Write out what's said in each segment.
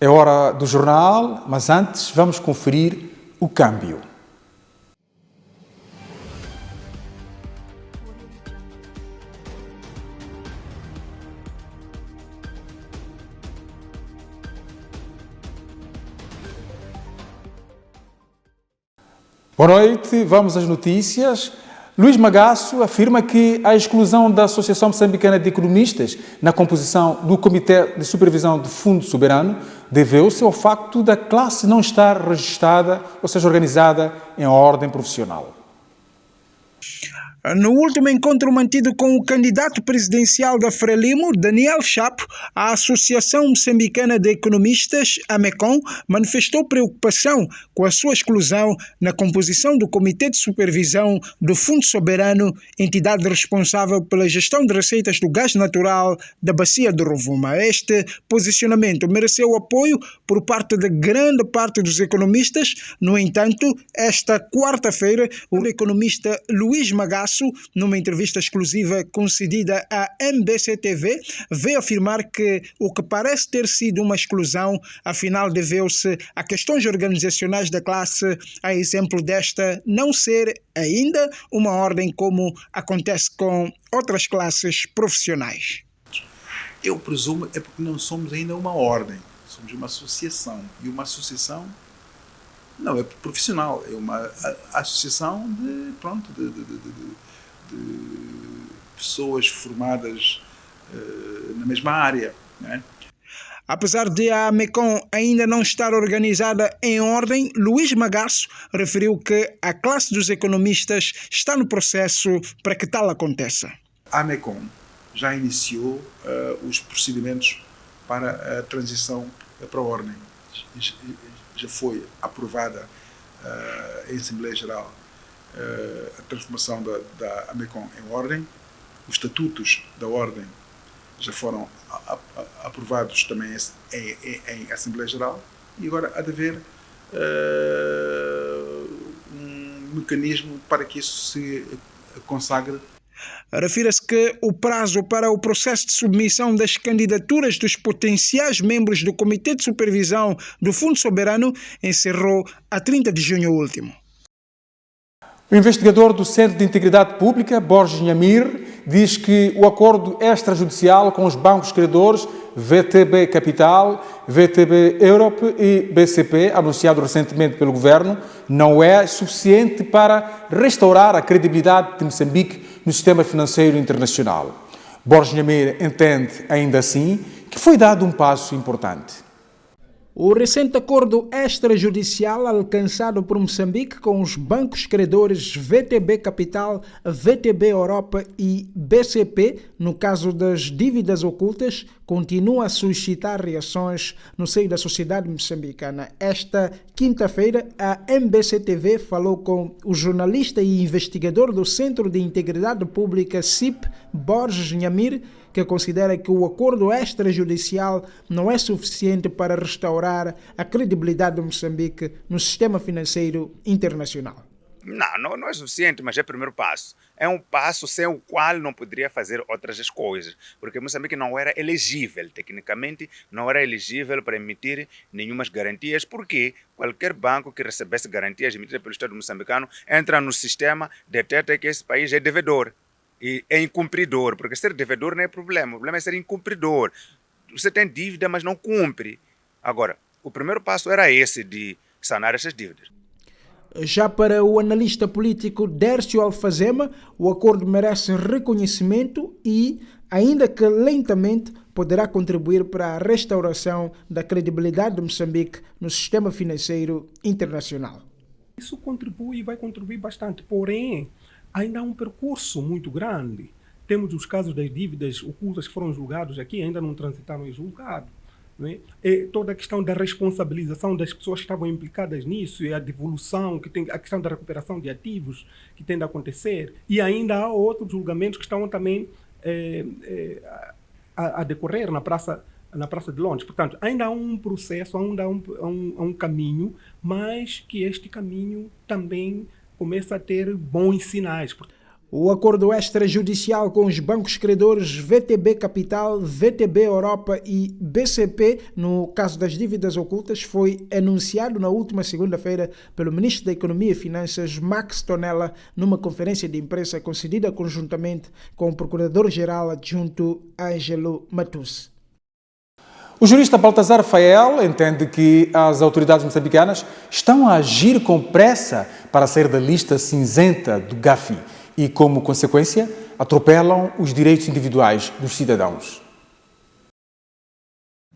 É hora do jornal, mas antes vamos conferir o câmbio. Boa noite, vamos às notícias. Luís Magaço afirma que a exclusão da Associação Moçambicana de Economistas na composição do Comitê de Supervisão do Fundo Soberano deveu-se ao facto da classe não estar registada, ou seja, organizada em ordem profissional. No último encontro mantido com o candidato presidencial da Frelimo, Daniel Chapo, a Associação Moçambicana de Economistas, AMECOM, manifestou preocupação com a sua exclusão na composição do Comitê de Supervisão do Fundo Soberano, entidade responsável pela gestão de receitas do gás natural da Bacia do Rovuma. Este posicionamento mereceu apoio por parte de grande parte dos economistas. No entanto, esta quarta-feira, o economista Luís Magaço, numa entrevista exclusiva concedida à MBC-TV, veio afirmar que o que parece ter sido uma exclusão, afinal deveu-se a questões organizacionais da classe, a exemplo desta não ser ainda uma ordem como acontece com outras classes profissionais. Eu presumo é porque não somos ainda uma ordem, somos uma associação, e uma associação não é profissional, é uma associação de pessoas formadas na mesma área, né? Apesar de a AMECOM ainda não estar organizada em ordem, Luís Magaço referiu que a classe dos economistas está no processo para que tal aconteça. A AMECOM já iniciou os procedimentos para a transição para a ordem. Já foi aprovada em Assembleia Geral a transformação da AMECOM em ordem. Os estatutos da ordem já foram aprovados também em Assembleia Geral, e agora há de haver um mecanismo para que isso se consagre. Refira-se que o prazo para o processo de submissão das candidaturas dos potenciais membros do Comitê de Supervisão do Fundo Soberano encerrou a 30 de junho último. O investigador do Centro de Integridade Pública, Borges Nhamir, diz que o acordo extrajudicial com os bancos credores VTB Capital, VTB Europe e BCP, anunciado recentemente pelo governo, não é suficiente para restaurar a credibilidade de Moçambique no sistema financeiro internacional. Borges Nhamir entende, ainda assim, que foi dado um passo importante. O recente acordo extrajudicial alcançado por Moçambique com os bancos credores VTB Capital, VTB Europa e BCP, no caso das dívidas ocultas, continua a suscitar reações no seio da sociedade moçambicana. Esta quinta-feira, a MBC-TV falou com o jornalista e investigador do Centro de Integridade Pública, CIP, Borges Nhamir, que considera que o acordo extrajudicial não é suficiente para restaurar a credibilidade de Moçambique no sistema financeiro internacional. Não é suficiente, mas é o primeiro passo. É um passo sem o qual não poderia fazer outras coisas, porque Moçambique não era elegível, tecnicamente não era elegível para emitir nenhumas garantias, porque qualquer banco que recebesse garantias emitidas pelo Estado moçambicano entra no sistema, detecta que esse país é devedor. E é incumpridor, porque ser devedor não é problema, o problema é ser incumpridor. Você tem dívida, mas não cumpre. Agora, o primeiro passo era esse, de sanar essas dívidas. Já para o analista político Dércio Alfazema, o acordo merece reconhecimento e, ainda que lentamente, poderá contribuir para a restauração da credibilidade de Moçambique no sistema financeiro internacional. Isso contribui e vai contribuir bastante, porém, ainda há um percurso muito grande. Temos os casos das dívidas ocultas que foram julgados aqui, ainda não transitaram em julgado. Não é? E toda a questão da responsabilização das pessoas que estavam implicadas nisso, e a devolução, a questão da recuperação de ativos que tem de acontecer. E ainda há outros julgamentos que estão também a decorrer na Praça de Londres. Portanto, ainda há um processo, ainda há um caminho, mas que este caminho também começa a ter bons sinais. O acordo extrajudicial com os bancos credores VTB Capital, VTB Europa e BCP, no caso das dívidas ocultas, foi anunciado na última segunda-feira pelo Ministro da Economia e Finanças, Max Tonella, numa conferência de imprensa concedida conjuntamente com o Procurador-Geral Adjunto Ângelo Matus. O jurista Baltazar Fael entende que as autoridades moçambicanas estão a agir com pressa para sair da lista cinzenta do Gafi e, como consequência, atropelam os direitos individuais dos cidadãos.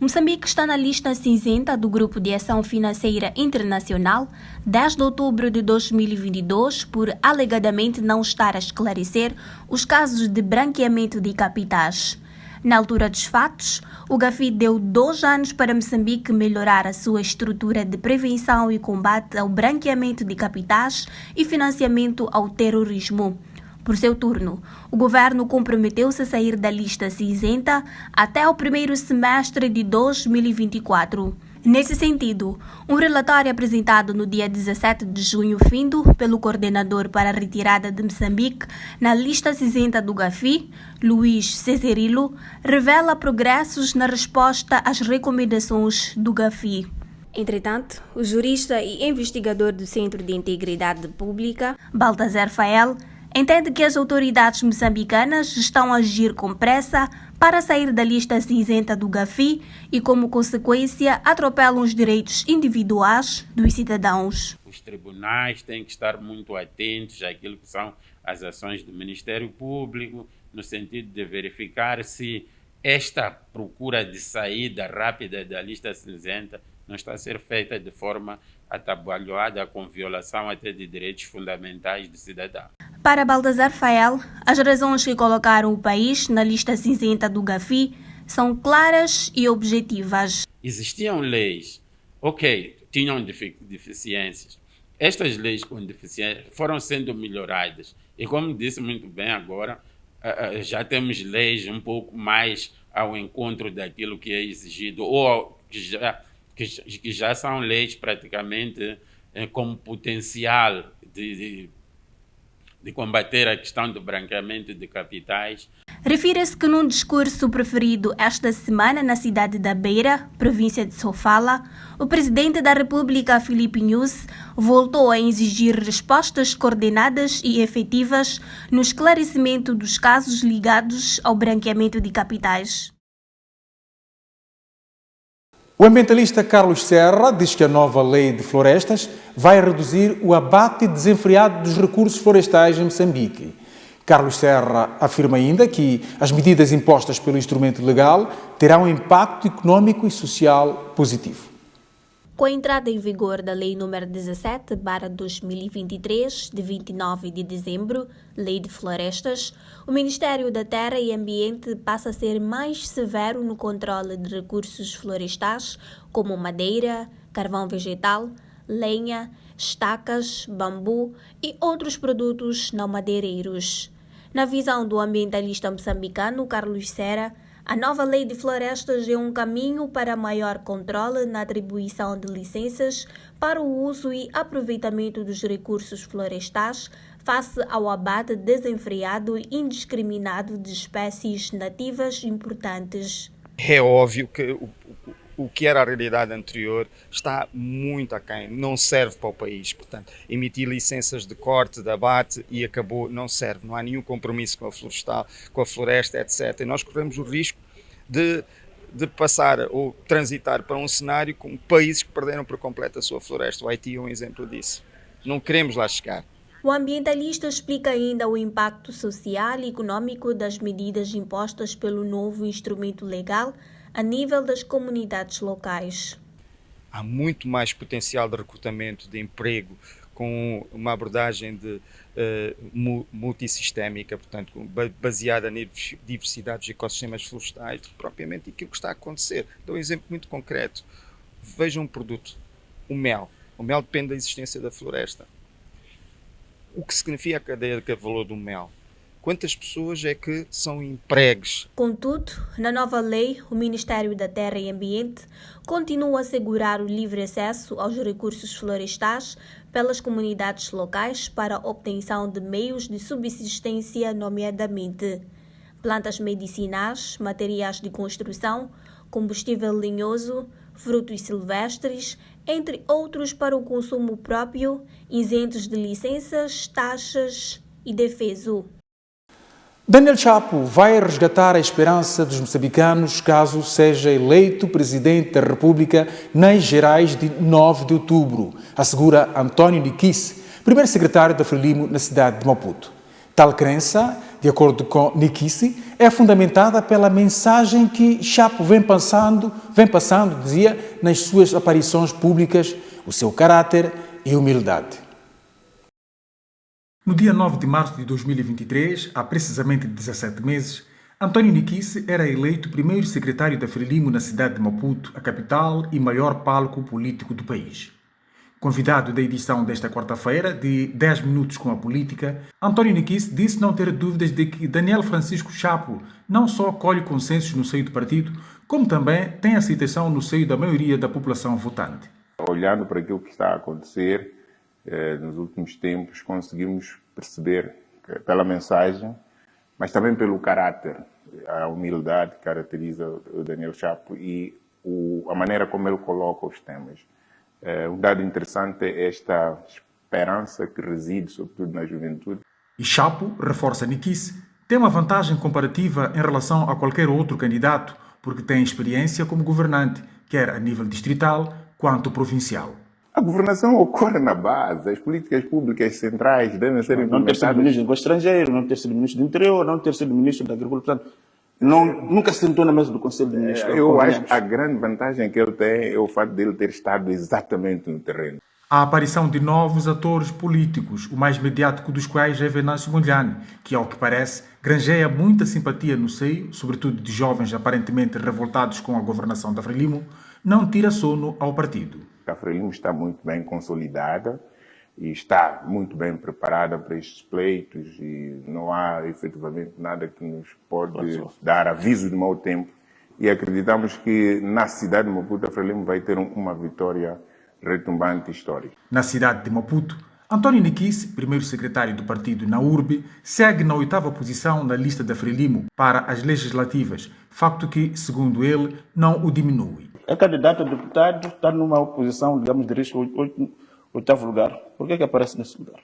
Moçambique está na lista cinzenta do Grupo de Ação Financeira Internacional desde outubro de 2022 por alegadamente não estar a esclarecer os casos de branqueamento de capitais. Na altura dos fatos, o Gafi deu 2 anos para Moçambique melhorar a sua estrutura de prevenção e combate ao branqueamento de capitais e financiamento ao terrorismo. Por seu turno, o governo comprometeu-se a sair da lista cinzenta até o primeiro semestre de 2024. Nesse sentido, um relatório apresentado no dia 17 de junho findo pelo coordenador para a retirada de Moçambique na lista cinzenta do Gafi, Luís Cesarilo, revela progressos na resposta às recomendações do Gafi. Entretanto, o jurista e investigador do Centro de Integridade Pública, Baltazar Fael, entende que as autoridades moçambicanas estão a agir com pressa para sair da lista cinzenta do Gafi e, como consequência, atropelam os direitos individuais dos cidadãos. Os tribunais têm que estar muito atentos àquilo que são as ações do Ministério Público, no sentido de verificar se esta procura de saída rápida da lista cinzenta não está a ser feita de forma atabalhoada, com violação até de direitos fundamentais do cidadão. Para Baltazar Fael, as razões que colocaram o país na lista cinzenta do Gafi são claras e objetivas. Existiam leis, tinham deficiências. Estas leis com deficiências foram sendo melhoradas. E como disse muito bem agora, já temos leis um pouco mais ao encontro daquilo que é exigido, ou que já são leis praticamente com potencial de combater a questão do branqueamento de capitais. Refira-se que num discurso preferido esta semana na cidade da Beira, província de Sofala, o presidente da República, Filipe Nyusi, voltou a exigir respostas coordenadas e efetivas no esclarecimento dos casos ligados ao branqueamento de capitais. O ambientalista Carlos Serra diz que a nova lei de florestas vai reduzir o abate desenfreado dos recursos florestais em Moçambique. Carlos Serra afirma ainda que as medidas impostas pelo instrumento legal terão um impacto econômico e social positivo. Com a entrada em vigor da Lei nº 17/2023, de 29 de dezembro, Lei de Florestas, o Ministério da Terra e Ambiente passa a ser mais severo no controle de recursos florestais, como madeira, carvão vegetal, lenha, estacas, bambu e outros produtos não madeireiros. Na visão do ambientalista moçambicano Carlos Serra, a nova Lei de Florestas é um caminho para maior controle na atribuição de licenças para o uso e aproveitamento dos recursos florestais face ao abate desenfreado e indiscriminado de espécies nativas importantes. É óbvio que o que era a realidade anterior está muito aquém, não serve para o país. Portanto, emitir licenças de corte, de abate e acabou, não serve. Não há nenhum compromisso com a florestal, com a floresta, etc. E nós corremos o risco de passar ou transitar para um cenário com países que perderam por completo a sua floresta. O Haiti é um exemplo disso. Não queremos lá chegar. O ambientalista explica ainda o impacto social e econômico das medidas impostas pelo novo instrumento legal a nível das comunidades locais. Há muito mais potencial de recrutamento de emprego com uma abordagem multissistémica, portanto, baseada na diversidade dos ecossistemas florestais, do que propriamente aquilo que está a acontecer. Dou um exemplo muito concreto. Veja um produto, o mel. O mel depende da existência da floresta. O que significa a cadeia de valor do mel? Quantas pessoas é que são empregues? Contudo, na nova lei, o Ministério da Terra e Ambiente continua a assegurar o livre acesso aos recursos florestais pelas comunidades locais para a obtenção de meios de subsistência, nomeadamente plantas medicinais, materiais de construção, combustível lenhoso, frutos silvestres, entre outros para o consumo próprio, isentos de licenças, taxas e defeso. Daniel Chapo vai resgatar a esperança dos moçambicanos caso seja eleito presidente da República nas gerais de 9 de outubro, assegura António Nikisse, primeiro secretário da Frelimo na cidade de Maputo. Tal crença, de acordo com Nikisse, é fundamentada pela mensagem que Chapo vem passando, dizia, nas suas aparições públicas, o seu caráter e humildade. No dia 9 de março de 2023, há precisamente 17 meses, António Nikisse era eleito primeiro secretário da Frelimo na cidade de Maputo, a capital e maior palco político do país. Convidado da edição desta quarta-feira de 10 Minutos com a Política, António Nikisse disse não ter dúvidas de que Daniel Francisco Chapo não só colhe consensos no seio do partido, como também tem aceitação no seio da maioria da população votante. Olhando para aquilo que está a acontecer nos últimos tempos, conseguimos perceber pela mensagem, mas também pelo caráter, a humildade que caracteriza o Daniel Chapo e a maneira como ele coloca os temas. Um dado interessante é esta esperança que reside, sobretudo na juventude. E Chapo, reforça Nikisse, tem uma vantagem comparativa em relação a qualquer outro candidato, porque tem experiência como governante, quer a nível distrital quanto provincial. A governação ocorre na base, as políticas públicas centrais devem ser implementadas. Não ter sido ministro do estrangeiro, não ter sido ministro do interior, não ter sido ministro da agricultura, portanto, nunca se sentou na mesa do Conselho de Ministros. Eu acho que a grande vantagem que ele tem é o fato de ele ter estado exatamente no terreno. A aparição de novos atores políticos, o mais mediático dos quais é Venâncio Mondlane, que, ao que parece, granjeia muita simpatia no seio, sobretudo de jovens aparentemente revoltados com a governação da Frelimo, não tira sono ao partido. A Frelimo está muito bem consolidada e está muito bem preparada para estes pleitos e não há efetivamente nada que nos pode dar aviso de mau tempo. E acreditamos que na cidade de Maputo a Frelimo vai ter uma vitória retumbante histórica. Na cidade de Maputo, António Nikisse, primeiro secretário do partido na URB, segue na 8ª posição na lista da Frelimo para as legislativas, facto que, segundo ele, não o diminui. É candidato a deputado, está numa posição, digamos, de risco, 8º lugar. Por que aparece nesse lugar?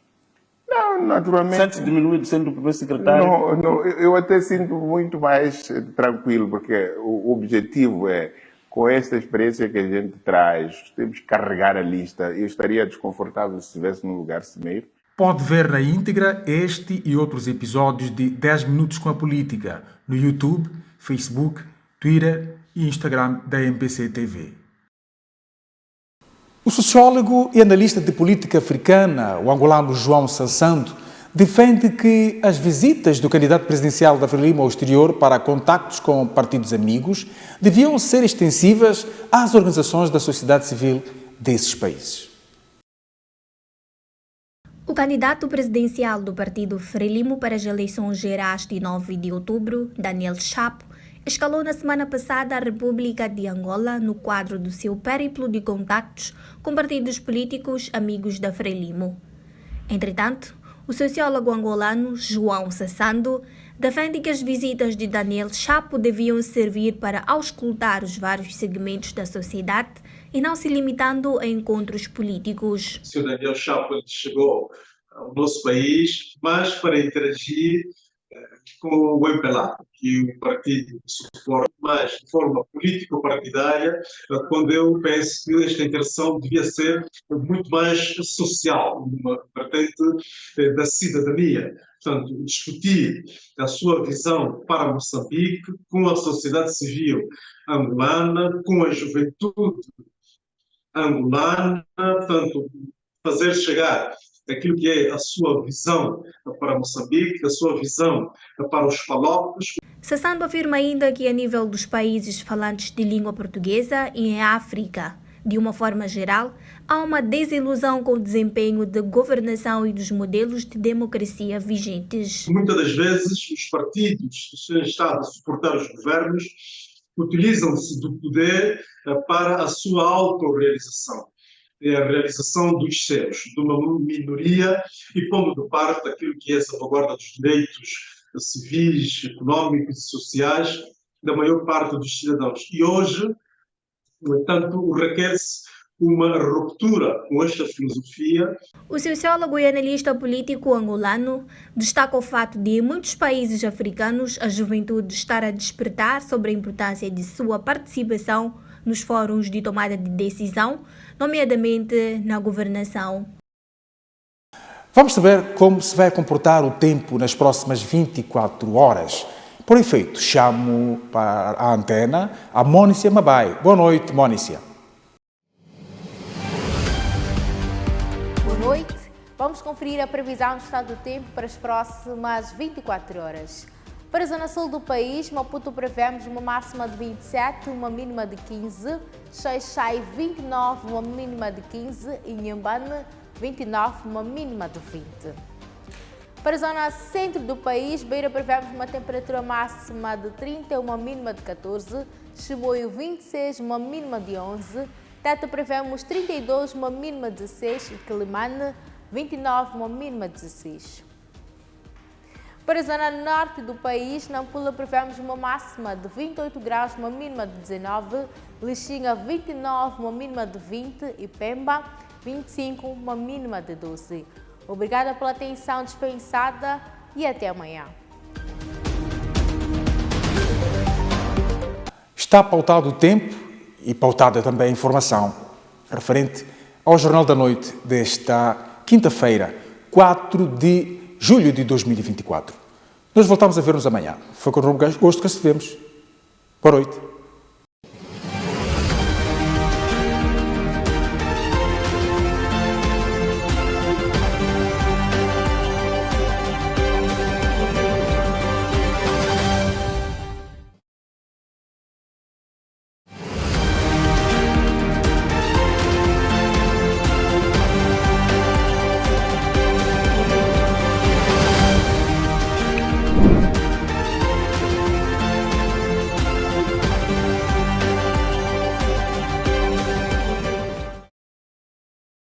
Não, naturalmente... Sente-se diminuído sendo o primeiro secretário? Não, eu até sinto muito mais tranquilo, porque o objetivo é, com esta experiência que a gente traz, temos que carregar a lista. Eu estaria desconfortável se estivesse no lugar cimeiro. Pode ver na íntegra este e outros episódios de 10 Minutos com a Política no YouTube, Facebook, Twitter e Instagram da MPC TV. O sociólogo e analista de política africana, o angolano João Sansando, defende que as visitas do candidato presidencial da Frelimo ao exterior para contactos com partidos amigos deviam ser extensivas às organizações da sociedade civil desses países. O candidato presidencial do partido Frelimo para as eleições gerais de 9 de outubro, Daniel Chapo, escalou na semana passada a República de Angola no quadro do seu périplo de contactos com partidos políticos amigos da Frelimo. Entretanto, o sociólogo angolano João Sassando defende que as visitas de Daniel Chapo deviam servir para auscultar os vários segmentos da sociedade e não se limitando a encontros políticos. O Sr. Daniel Chapo chegou ao nosso país, mas para interagir com o MPLA, que o partido suporta, mas de forma político-partidária, quando eu penso que esta interação devia ser muito mais social, uma vertente da cidadania. Portanto, discutir a sua visão para Moçambique com a sociedade civil angolana, com a juventude angolana, portanto, fazer chegar aquilo que é a sua visão para Moçambique, a sua visão para os Palopes. Sassando afirma ainda que a nível dos países falantes de língua portuguesa e em África, de uma forma geral, há uma desilusão com o desempenho de governação e dos modelos de democracia vigentes. Muitas das vezes os partidos que estão a suportar os governos utilizam-se do poder para a sua autorrealização. é a realização dos seus, de uma minoria, e pondo de parte aquilo que é a salvaguarda dos direitos civis, económicos e sociais da maior parte dos cidadãos. E hoje, no entanto, requer-se uma ruptura com esta filosofia. O sociólogo e analista político angolano destaca o fato de, em muitos países africanos, a juventude estar a despertar sobre a importância de sua participação nos fóruns de tomada de decisão, nomeadamente na governação. Vamos saber como se vai comportar o tempo nas próximas 24 horas. Por efeito, chamo para a antena a Mónica Mabai. Boa noite, Mónica. Boa noite. Vamos conferir a previsão do estado do tempo para as próximas 24 horas. Para a zona sul do país, Maputo prevemos uma máxima de 27, uma mínima de 15, Xai-Xai 29, uma mínima de 15 e Inhambane 29, uma mínima de 20. Para a zona centro do país, Beira prevemos uma temperatura máxima de 30, uma mínima de 14, Chimoio 26, uma mínima de 11, Teta prevemos 32, uma mínima de 16 e Quelimane 29, uma mínima de 16. Para a zona norte do país, Nampula prevemos uma máxima de 28 graus, uma mínima de 19, Lixinga 29, uma mínima de 20 e Pemba 25, uma mínima de 12. Obrigada pela atenção dispensada e até amanhã. Está pautado o tempo e pautada também a informação referente ao Jornal da Noite desta quinta-feira, 4 de julho de 2024. Nós voltamos a ver-nos amanhã. Foi com o Gosto que estivemos. Boa noite.